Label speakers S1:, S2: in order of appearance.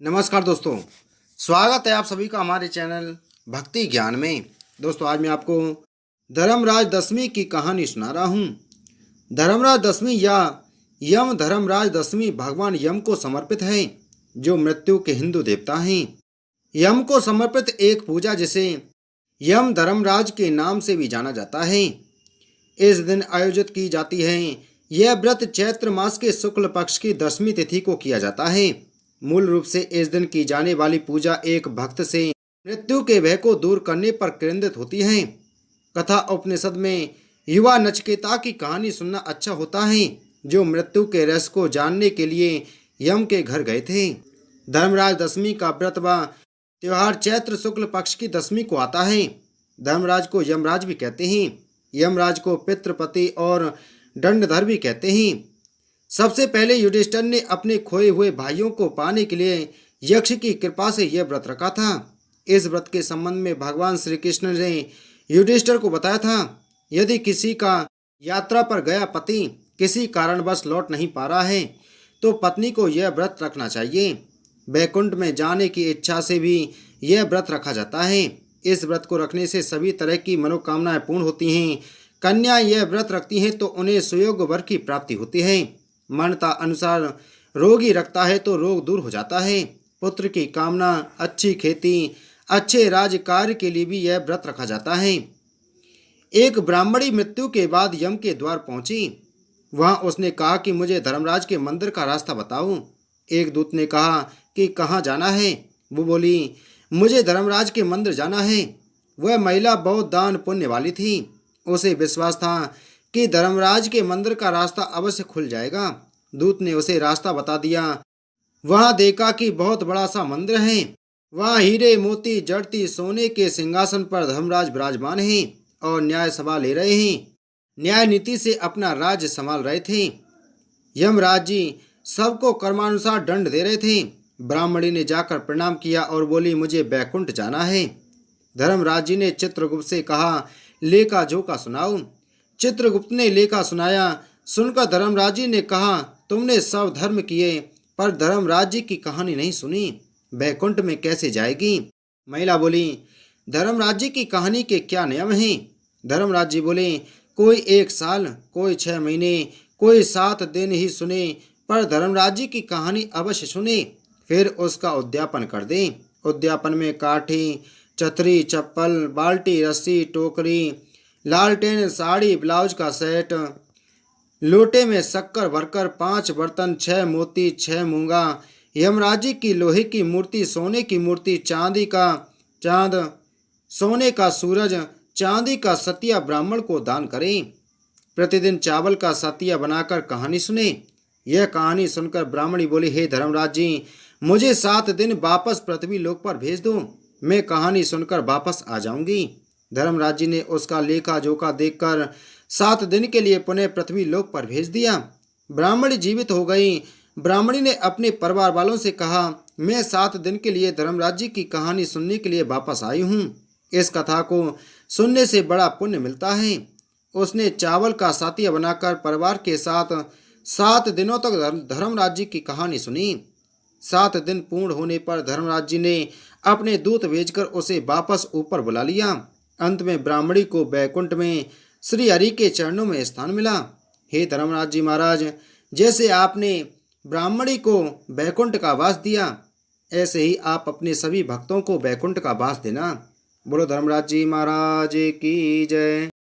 S1: नमस्कार दोस्तों, स्वागत है आप सभी का हमारे चैनल भक्ति ज्ञान में। दोस्तों, आज मैं आपको धर्मराज दशमी की कहानी सुना रहा हूँ। धर्मराज दशमी या यम धर्मराज दशमी भगवान यम को समर्पित है, जो मृत्यु के हिंदू देवता हैं। यम को समर्पित एक पूजा जिसे यम धर्मराज के नाम से भी जाना जाता है, इस दिन आयोजित की जाती है। यह व्रत चैत्र मास के शुक्ल पक्ष की दशमी तिथि को किया जाता है। मूल रूप से इस दिन की जाने वाली पूजा एक भक्त से मृत्यु के भय को दूर करने पर केंद्रित होती है। कथा उपनिषद में युवा नचिकेता की कहानी सुनना अच्छा होता है, जो मृत्यु के रहस्य को जानने के लिए यम के घर गए थे। धर्मराज दशमी का व्रत व त्योहार चैत्र शुक्ल पक्ष की दशमी को आता है। धर्मराज को यमराज भी कहते हैं। यमराज को पितृपति और दंडधर भी कहते हैं। सबसे पहले युधिष्ठिर ने अपने खोए हुए भाइयों को पाने के लिए यक्ष की कृपा से यह व्रत रखा था। इस व्रत के संबंध में भगवान श्री कृष्ण ने युधिष्ठिर को बताया था, यदि किसी का यात्रा पर गया पति किसी कारणवश लौट नहीं पा रहा है तो पत्नी को यह व्रत रखना चाहिए। वैकुंठ में जाने की इच्छा से भी यह व्रत रखा जाता है। इस व्रत को रखने से सभी तरह की मनोकामनाएं पूर्ण होती हैं। कन्या यह व्रत रखती हैं तो उन्हें सुयोग्य वर की प्राप्ति होती है। मान्यता अनुसार रोगी रखता है तो रोग दूर हो जाता है। पुत्र की कामना, अच्छी खेती, अच्छे राज कार्य के लिए भी यह व्रत रखा जाता है। एक ब्राह्मणी मृत्यु के बाद यम के द्वार पहुंची। वहां उसने कहा कि मुझे धर्मराज के मंदिर का रास्ता बताओ। एक दूत ने कहा कि कहाँ जाना है। वो बोली, मुझे धर्मराज के मंदिर जाना है। वह महिला बहुत दान पुण्य वाली थी। उसे विश्वास था कि धर्मराज के मंदिर का रास्ता अवश्य खुल जाएगा। दूत ने उसे रास्ता बता दिया। वहां देखा कि बहुत बड़ा सा मंदिर है। वहां हीरे मोती जड़ती सोने के सिंहासन पर धर्मराज विराजमान हैं और न्याय सभा ले रहे हैं। न्याय नीति से अपना राज्य संभाल रहे थे। यमराज जी सबको कर्मानुसार दंड दे रहे थे। ब्राह्मणी ने जाकर प्रणाम किया और बोली, मुझे बैकुंठ जाना है। धर्मराज जी ने चित्रगुप्त से कहा, लेखा जोखा सुनाओ। चित्रगुप्त ने लेखा सुनाया। सुनकर धर्मराज जी ने कहा, तुमने सब धर्म किए पर धर्मराज जी की कहानी नहीं सुनी। बैकुंठ में कैसे जाएगी? महिला बोली, धर्मराज जी की कहानी के क्या नियम हैं? धर्मराज जी बोले, कोई 1 साल, कोई 6 महीने, कोई 7 दिन ही सुने, पर धर्मराज जी की कहानी अवश्य सुने, फिर उसका उद्यापन कर दें। उद्यापन में काठी, छतरी, चप्पल, बाल्टी, रस्सी, टोकरी, लालटेन, साड़ी, ब्लाउज का सेट, लोटे में शक्कर भरकर 5 बर्तन, 6 मोती, 6 मूंगा, यमराज जी की लोहे की मूर्ति, सोने की मूर्ति, चांदी का चांद, सोने का सूरज, चांदी का सतिया ब्राह्मण को दान करें। प्रतिदिन चावल का सतिया बनाकर कहानी सुने। यह कहानी सुनकर ब्राह्मणी बोली, हे धर्मराज जी, मुझे 7 दिन वापस पृथ्वी लोक पर भेज दो। मैं कहानी सुनकर वापस आ जाऊंगी। धर्मराज जी ने उसका लेखा जोखा देखकर 7 दिन के लिए पुनः पृथ्वी लोक पर भेज दिया। ब्राह्मणी जीवित हो गई। ब्राह्मणी ने अपने परिवार वालों से कहा, मैं 7 दिन के लिए धर्मराज जी की कहानी सुनने के लिए वापस आई हूँ। इस कथा को सुनने से बड़ा पुण्य मिलता है। उसने चावल का सातिया बनाकर परिवार के साथ 7 दिनों तक धर्मराज जी की कहानी सुनी। 7 दिन पूर्ण होने पर धर्मराज जी ने अपने दूत भेजकर उसे वापस ऊपर बुला लिया। अंत में ब्राह्मणी को बैकुंठ में श्री हरि के चरणों में स्थान मिला। हे धर्मराज जी महाराज, जैसे आपने ब्राह्मणी को बैकुंठ का वास दिया, ऐसे ही आप अपने सभी भक्तों को बैकुंठ का वास देना। बोलो धर्मराज जी महाराज की जय।